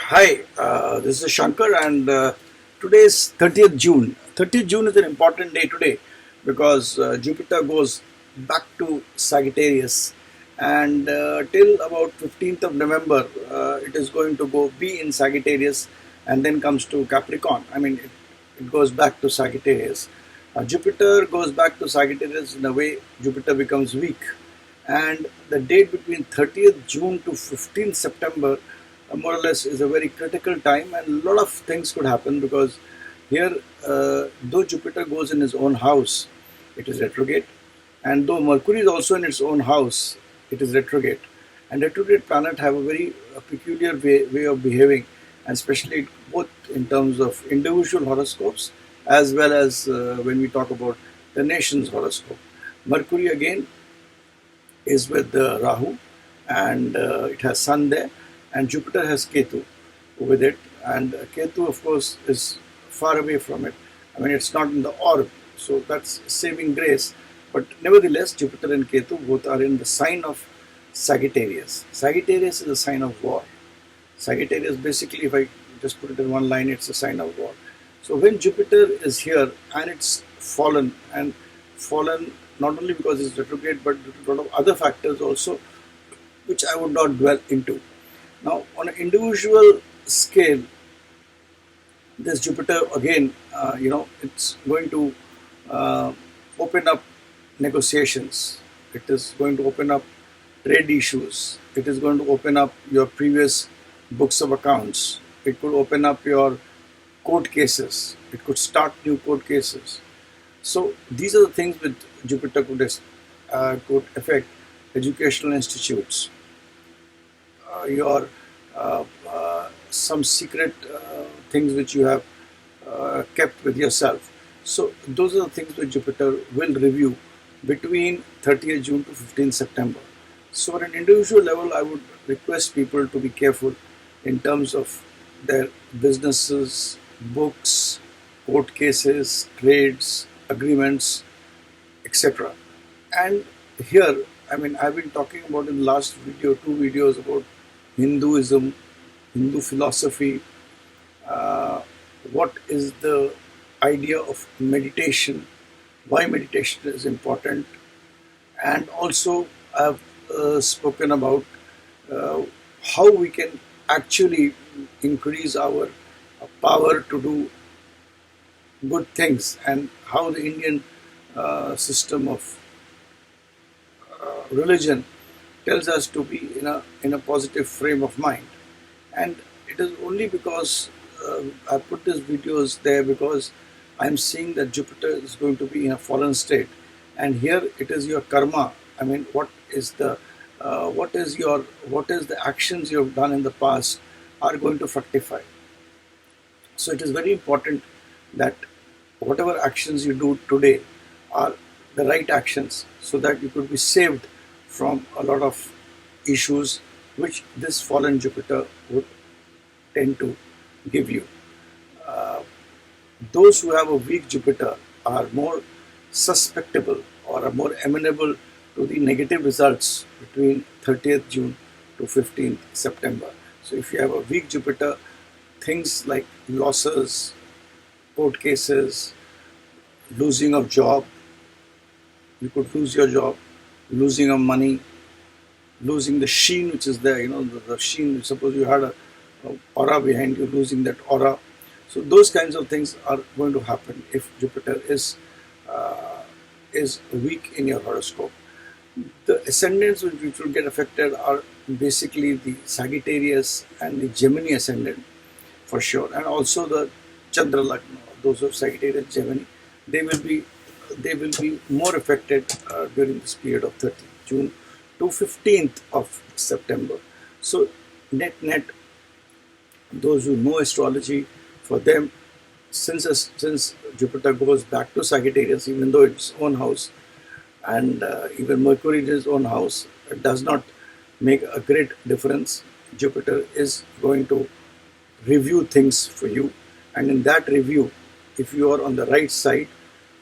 Hi, this is Shanker, and today is 30th June. 30th June is an important day today because Jupiter goes back to Sagittarius, and till about 15th of November, it is going to be in Sagittarius and then comes to Capricorn. It goes back to Sagittarius. Jupiter goes back to Sagittarius in a way Jupiter becomes weak, and the date between 30th June to 15th September more or less is a very critical time, and a lot of things could happen because here, though Jupiter goes in his own house, it is retrograde, and though Mercury is also in its own house, it is retrograde. And retrograde planets have a very peculiar way of behaving, and especially both in terms of individual horoscopes as well as when we talk about the nation's horoscope. Mercury again is with Rahu, and it has Sun there, and Jupiter has Ketu with it, and Ketu, of course, is far away from it. It's not in the orb, so that's saving grace. But nevertheless, Jupiter and Ketu both are in the sign of Sagittarius. Sagittarius is a sign of war. Sagittarius, basically, if I just put it in one line, it's a sign of war. So when Jupiter is here and it's fallen, and fallen not only because it's retrograde, but due to a lot of other factors also, which I would not dwell into. Now, on an individual scale, this Jupiter again, it's going to open up negotiations. It is going to open up trade issues. It is going to open up your previous books of accounts. It could open up your court cases. It could start new court cases. So these are the things which Jupiter could affect educational institutes. Your some secret things which you have kept with yourself. So those are the things which Jupiter will review between 30th June to 15th September. So at an individual level, I would request people to be careful in terms of their businesses, books, court cases, trades, agreements, etc. And here, I've been talking about in the last video, two videos about Hinduism, Hindu philosophy, what is the idea of meditation, why meditation is important, and also I've spoken about how we can actually increase our power to do good things, and how the Indian system of religion tells us to be in a positive frame of mind. And it is only because I put these videos there because I'm seeing that Jupiter is going to be in a fallen state, and here it is your karma. What is the actions you have done in the past are going to fructify. So it is very important that whatever actions you do today are the right actions, so that you could be saved from a lot of issues which this fallen Jupiter would tend to give you. Those who have a weak Jupiter are more susceptible or are more amenable to the negative results between 30th June to 15th September. So if you have a weak Jupiter, things like losses, court cases, losing of job, you could lose your job, losing of money, losing the sheen which is there, the sheen, suppose you had a aura behind you, losing that aura. So those kinds of things are going to happen if Jupiter is weak in your horoscope. The ascendants which will get affected are basically the Sagittarius and the Gemini ascendant for sure, and also the Chandra Lagna. Those of Sagittarius, Gemini, they will be more affected during this period of 30th June to 15th of September. So net, those who know astrology, for them, since Jupiter goes back to Sagittarius, even though it's own house, and even Mercury in his own house, it does not make a great difference. Jupiter is going to review things for you, and in that review, if you are on the right side,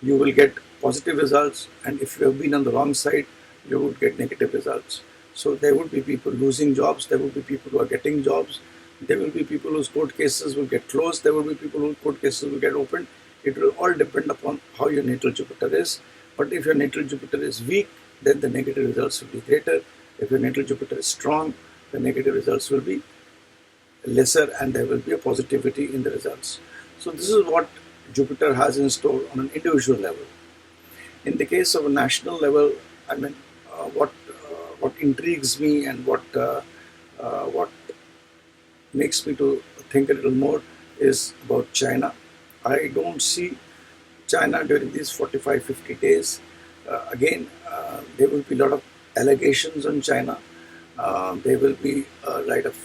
you will get positive results, and if you have been on the wrong side, you would get negative results. So there would be people losing jobs, there would be people who are getting jobs. There will be people whose court cases will get closed. There will be people whose court cases will get opened. It will all depend upon how your natal Jupiter is. But if your natal Jupiter is weak, then the negative results will be greater. If your natal Jupiter is strong, the negative results will be lesser, and there will be a positivity in the results. So this is what Jupiter has in store on an individual level. In the case of a national level, I mean, what intrigues me and what makes me to think a little more is about China. I don't see China during these 45-50 days. There will be a lot of allegations on China. There will be a lot of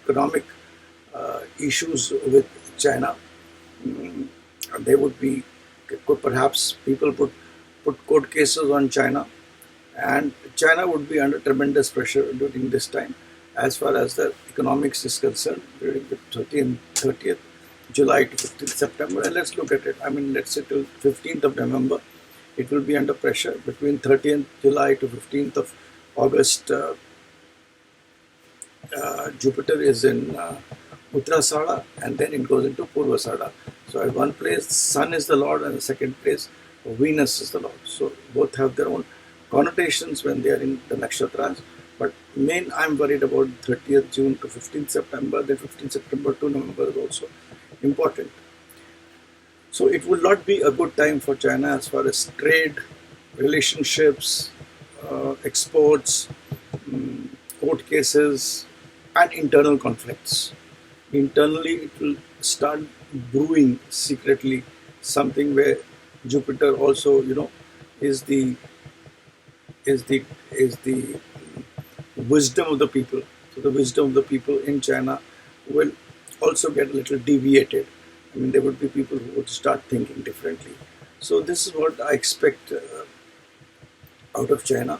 economic issues with China. There would be, perhaps people put court cases on China, and China would be under tremendous pressure during this time as far as the economics is concerned during the 30th July to 15th September. And let's look at it. I mean, let's say till 15th of November, it will be under pressure. Between 30th July to 15th of August, Jupiter is in Uttarashada, and then it goes into Purvashada. So at one place, Sun is the Lord, and the second place, Venus is the Lord. So both have their own connotations when they are in the nakshatras. But main, I'm worried about 30th June to 15th September. Then 15th September to November is also important. So it will not be a good time for China as far as trade, relationships, exports, court cases, and internal conflicts. Internally, it will start brewing secretly something where Jupiter also, is the wisdom of the people. So the wisdom of the people in China will also get a little deviated. I mean, there would be people who would start thinking differently. So this is what I expect out of China.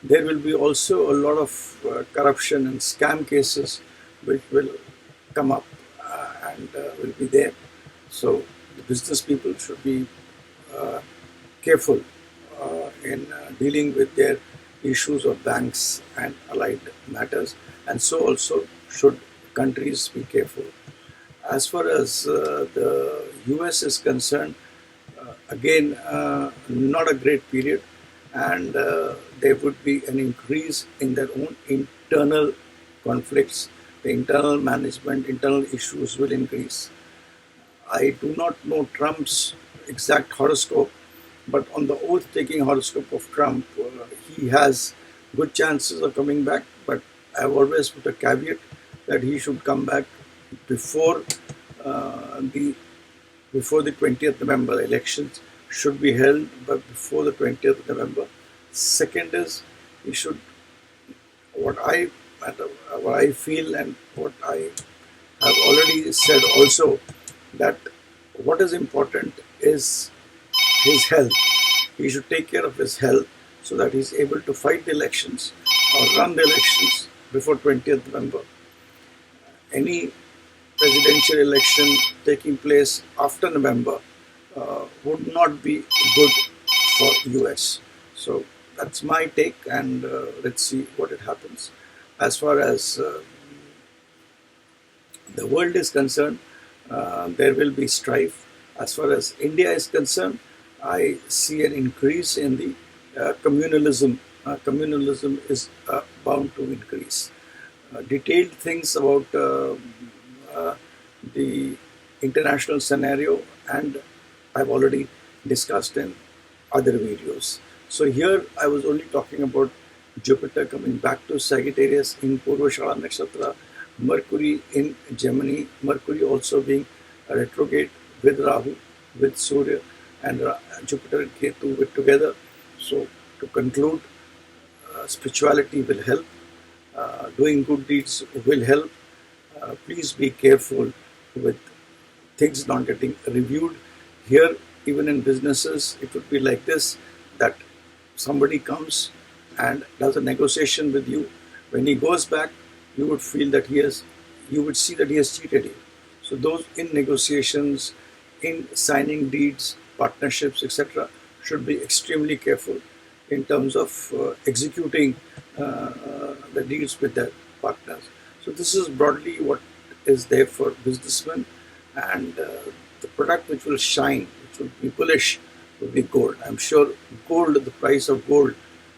There will be also a lot of corruption and scam cases which will come up and will be there. So the business people should be careful in dealing with their issues of banks and allied matters, and so also should countries be careful. As far as the US is concerned, not a great period, and there would be an increase in their own internal conflicts. The internal management, internal issues will increase. I do not know Trump's exact horoscope, but on the oath-taking horoscope of Trump, he has good chances of coming back, but I've always put a caveat that he should come back before the 20th November. Elections should be held, but before the 20th of November. Second is, he should, what I feel and what I have already said also, that what is important is his health. He should take care of his health so that he's able to fight the elections or run the elections before 20th November. Any presidential election taking place after November would not be good for US. So that's my take, and let's see what it happens. As far as the world is concerned, there will be strife. As far as India is concerned, I see an increase in the communalism. Communalism is bound to increase. Detailed things about the international scenario, and I've already discussed in other videos. So here I was only talking about Jupiter coming back to Sagittarius in Purvashada Nakshatra, Mercury in Gemini, Mercury also being retrograde with Rahu, with Surya, and Jupiter and Ketu with together. So to conclude, spirituality will help, doing good deeds will help. Please be careful with things not getting reviewed. Here, even in businesses, it would be like this, that somebody comes and does a negotiation with you. When he goes back, you would feel that you would see that he has cheated you. So those in negotiations, in signing deeds, partnerships, etc., should be extremely careful in terms of executing the deeds with their partners. So this is broadly what is there for businessmen, and the product which will shine, which will be bullish, will be gold. I'm sure gold, the price of gold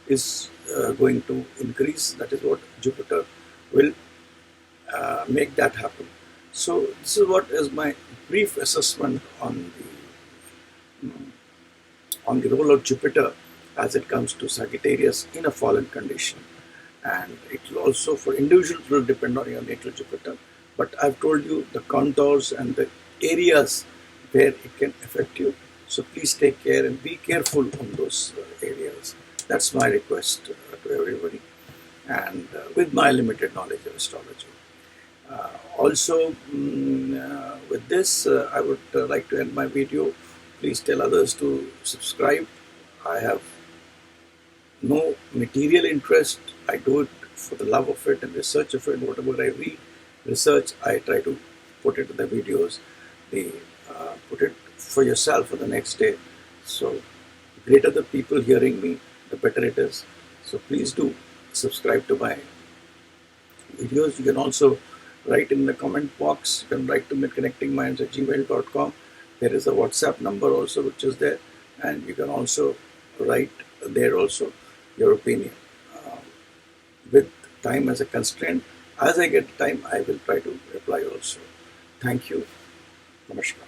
is going to increase. That is what Jupiter will make that happen. So this is what is my brief assessment on the role of Jupiter as it comes to Sagittarius in a fallen condition. And it will also, for individuals, will depend on your natal Jupiter. But I've told you the contours and the areas where it can affect you. So please take care and be careful on those areas. That's my request to everybody, and with my limited knowledge of astrology. With this, I would like to end my video. Please tell others to subscribe. I have no material interest. I do it for the love of it and research of it. Whatever I read, research, I try to put it in the videos. Put it for yourself for the next day. So, the greater the people hearing me, the better it is. So please do subscribe to my videos. You can also write in the comment box. You can write to me at connectingminds@gmail.com. There is a WhatsApp number also which is there, and you can also write there also your opinion. With time as a constraint, as I get time, I will try to reply also. Thank you. Namaskar.